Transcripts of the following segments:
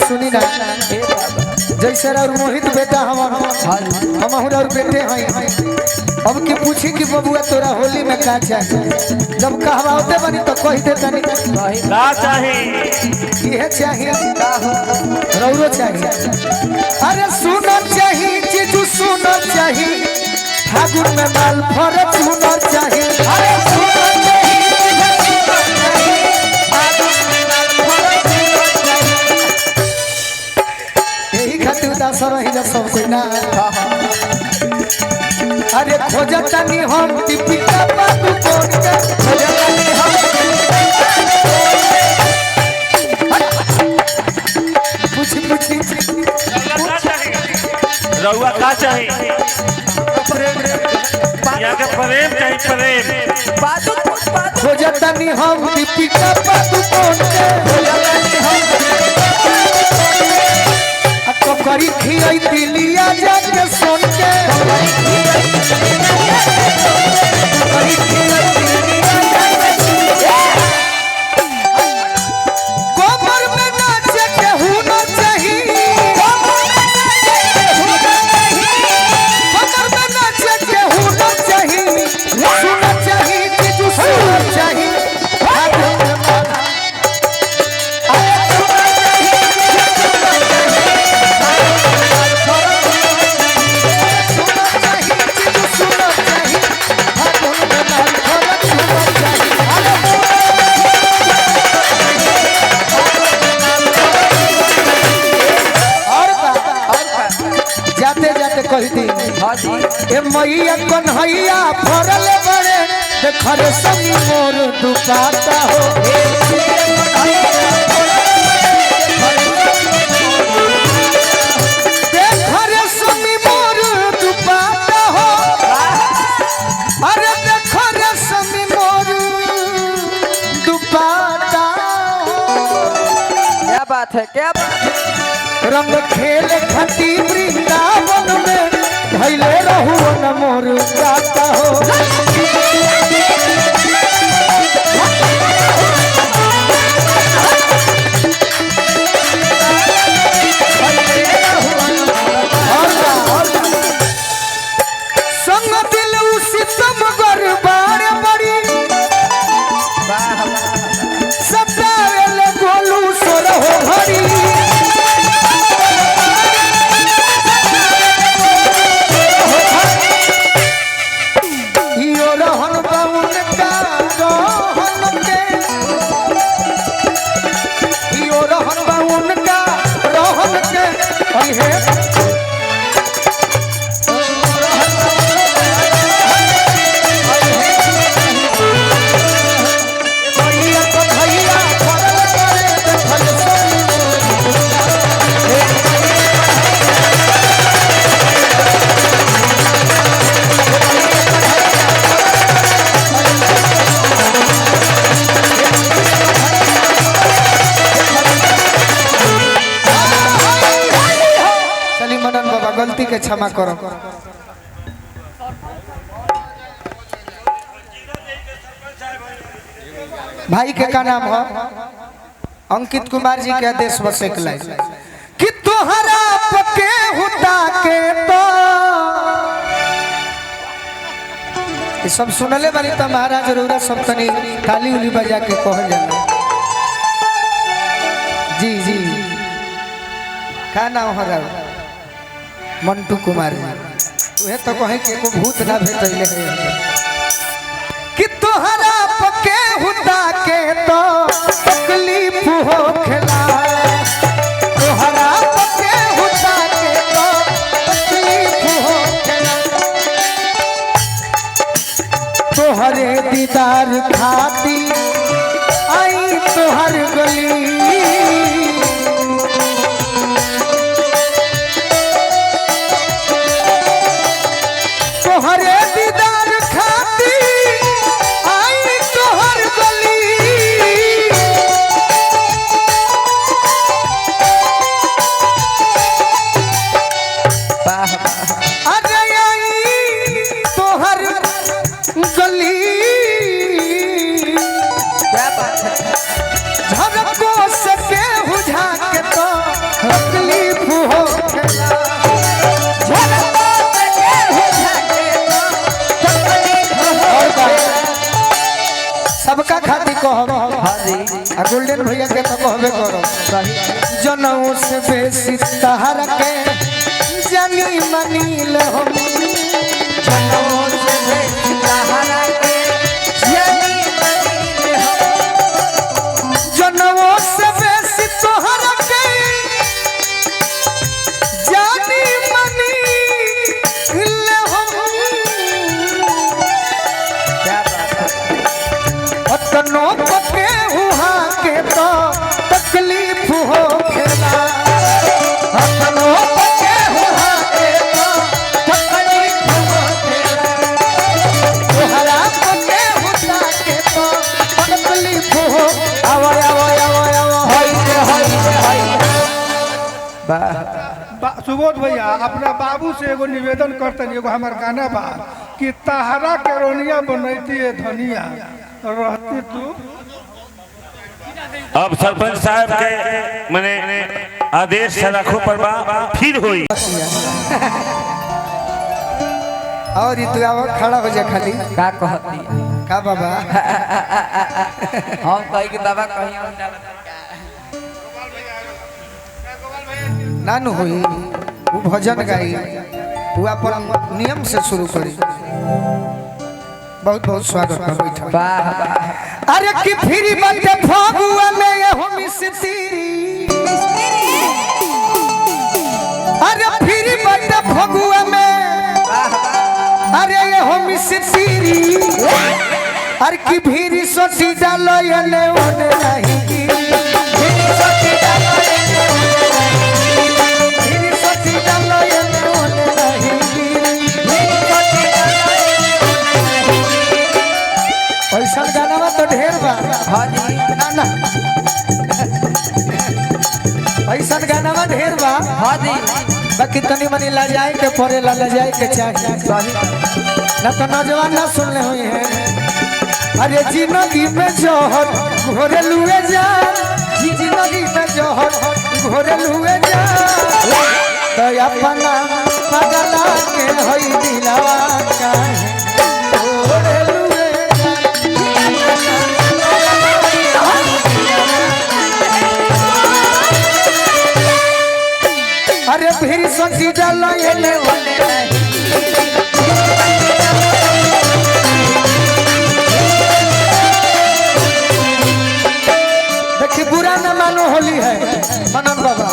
सुनी ना जैसे और मोहित बेटा हम और बेटे हैं अब की पूछी कि बबुआ तोरा होली में का चाहिए जब कहवाते बनी तो कह दे तनी का चाहिए ये चाहिए रौरो चाहिए अरे सुनो चाहिए जीजू सुनो चाहिए फागुन में माल फर सुनो चाहिए अरे सुनो चाहिए यही खातिर उदास रही सब कोई ना अरे खोजतनी हम दीपिका पादुकोण के खोजतनी हम पूछी रउआ का चाहिए यहाँ के प्रेम चाहिए प्रेम खोजतनी हम दीपिका पादुकोण के खोजतनी हम तो करी खियाई दिलिया जाके सुन के करी खियाई दिलिया जाके गोबर में नाचे के हुना चाहिए गोबर में नाचे के हुना चाहिए सुना चाहिए जीजू सुना चाहिए मैया कन्हैया फरल बड़े देखरे समी मोर दुपाता हो देखरे समी मोर दुपाता हो अरे देखरे समी मोर दुपाता हो क्या बात है क्या बात है रंग खेल खटी वृंदावन में भैले रहू न मोर गाता हो संग दिल उसी तम गरबार बड़ी सतावेले गोलू सोर हो भरी गलती के क्षमा करो भाई के का नाम है अंकित कुमार जी के आदेश बस एक लाइन कि तोहरा पके हुता के तो ये सब सुनले वाली तो महाराज जरूर सब तनी ताली उली बजा के कह जाला जी जी का नाम है मंटू कुमार वह तो कहे कि को भूत ना भेटले है कि तोहरा पके हुता के तो तकलीफ हो खेला तोहरा पके हुता के तो तकलीफ हो खेला तोहरे दीदार खाती आई तोहर गली तोहरे दीदार खाती आई तोहर गली जनऊ से बेसी तहर के जानी मनील हम जनऊ से बेसी तहरा के जानी मनील हम जनऊ से बेसी तोहर के जानी मनील हम क्या बात है अतनो पके हुआ के तो तकलीफ हो खेला अतनो पके हुआ के तो तकलीफ हो खेला तोहरा पके हुआ के तो तकलीफ हो आवो आवो आवो आवो होई सुबोध भैया अपना बाबू से एगो निवेदन करते एगो हमार गाना बा कि तहरा के रोनिया बनैती है धनिया रहती तू। अब सरपंच साहब के मैंने आदेश से रखो पर फिर हुई और तू आवो खड़ा हो जा खाली का कहती का बाबा हम कही कि बाबा कहीं और ना नानू होई वो भजन गाई वो अपन नियम से शुरू करी बहुत बहुत स्वागत है बैठा वाह वाह अरे कि फिरी बंदे फगुआ में ये हो मिस्त्री अरे फिरी बंदे फगुआ में अरे ये हो मिस्त्री अरे कि फिरी सोची डालो ये ने ओने नहीं की फिरी सोची डालो ये ने ओने नहीं की फिरी सोची डालो ये ने ओने नहीं की फिरी सोची डालो ये ने ओने नहीं की ऐसा गाना तो ढेर बा हाँ जी ना ना ऐसा गाना में ढेर बा हाँ जी बाकी तनी मनी ला जाए के परे ला जाए के चाहिए सही ना तो नौजवान ना सुनले हुई है अरे जिंदगी में जोहर घोरे लुए जा जिंदगी में जोहर घोरे लुए जा तो अपना पगला के होई दिलवा काहे घोरे लुए अरे फिर सोची डालो ये ले ओले देखी बुरा न मानो होली है मनन बाबा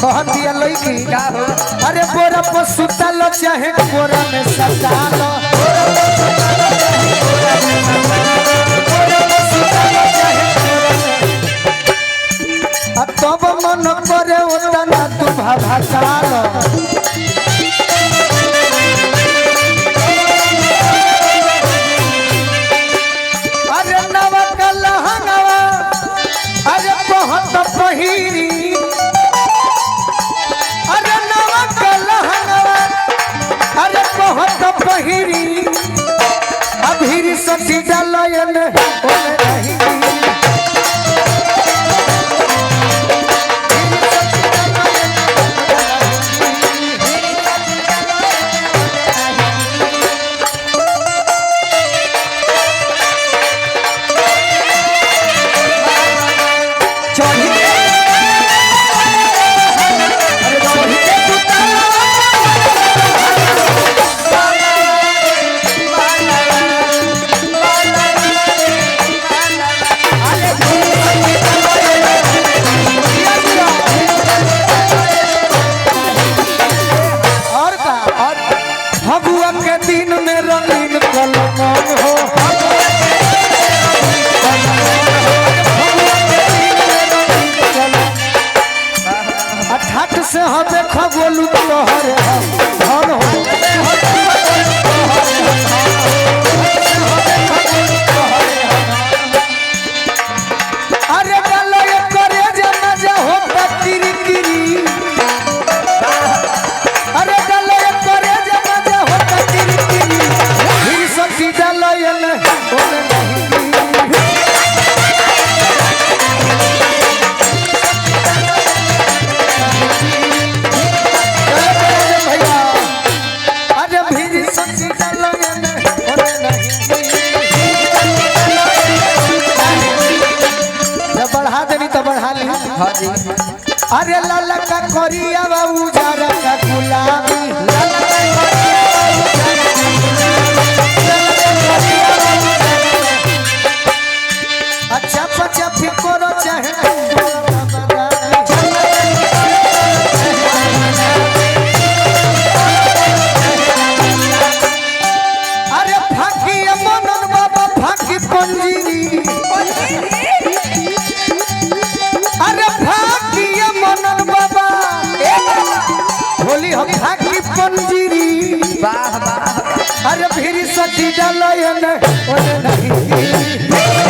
कहत दिया लईकी क्या हो अरे बोरा पर सुतल चाहे बोरा में सताल तब मन करे उतना तू भाभाकाल अरे नवक लहंगवा अरे बहुत पहिरी अरे नवक लहंगवा अरे बहुत पहिरी अभी सची डालयन ओले नहीं फगुआ के दिन में रंगीन कलमन हो ठाट से हमें खगोलू तोहर धन हो अरे डालो ये करे जना जा हो किरी किरी अरे डालो ये करे जना जा हो किरी किरी फिर सची डालो ये ओने नहीं भैया अरे लाला का कोरिया बाबू जारा का गुलाबी लाला का अच्छा पचा फिकोरो चाहे अरे फाकी मनन बाबा फाकी पंजीरी अरे फाकी मनन बाबा होली हम फाकी पंजीरी वाह वाह अरे फिर सती डालयन ओने नहीं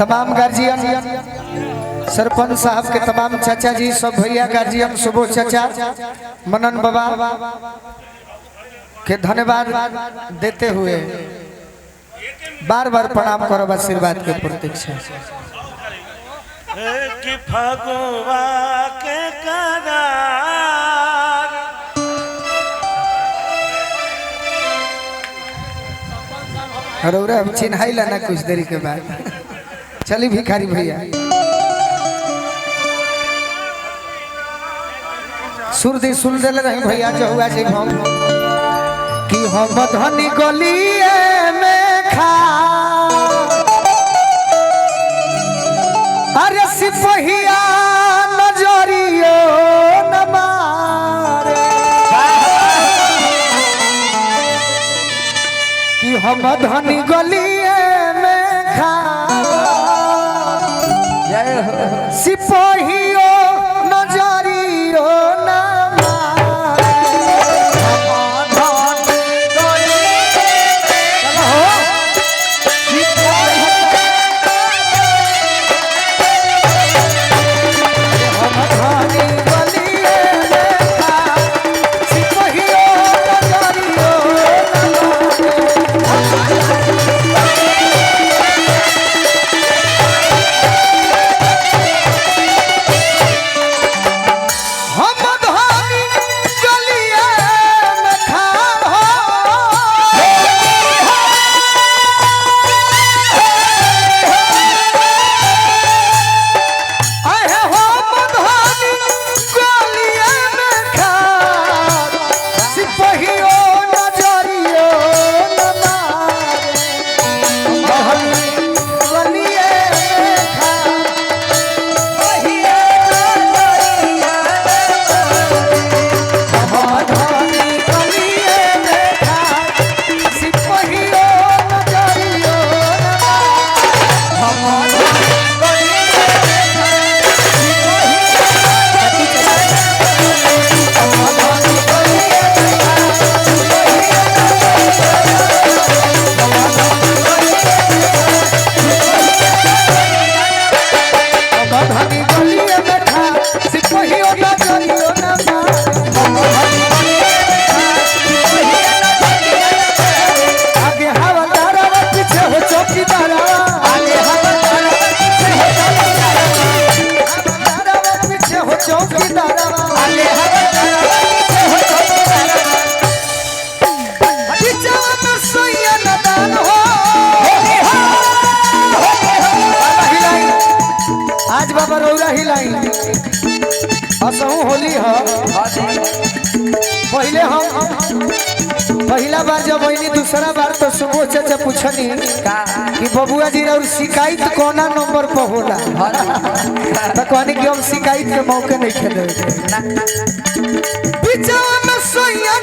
तमाम गार्जियन सरपंच साहब के तमाम चाचा जी सब भैया गार्जियन सुबोध चाचा मनन बाबा के धन्यवाद देते हुए बार बार प्रणाम करो आशीर्वाद के प्रतीक्षा कि फगुआ के करार रौरा हम चिन्हाई लाना कुछ देरी के बाद चली भिखारी भैया सुर दे सुन दे रही भैया जो हुआ जे हम कि हम धनी गलिए में खा अरे सिपहिया नजरियो न मारे कि हम धनी गलिए में खा सिपहियो नजरियो न आज बाबा रौरा ही लाइन असहू होली हो पहले हम पहला बार जब वही दूसरा बार तो सुबह चाचा पूछनी कि बबुआ जी और शिकायत कोना नंबर पर होला तो कहनी कि हम शिकायत के मौके नहीं खेले बिचावा में सोया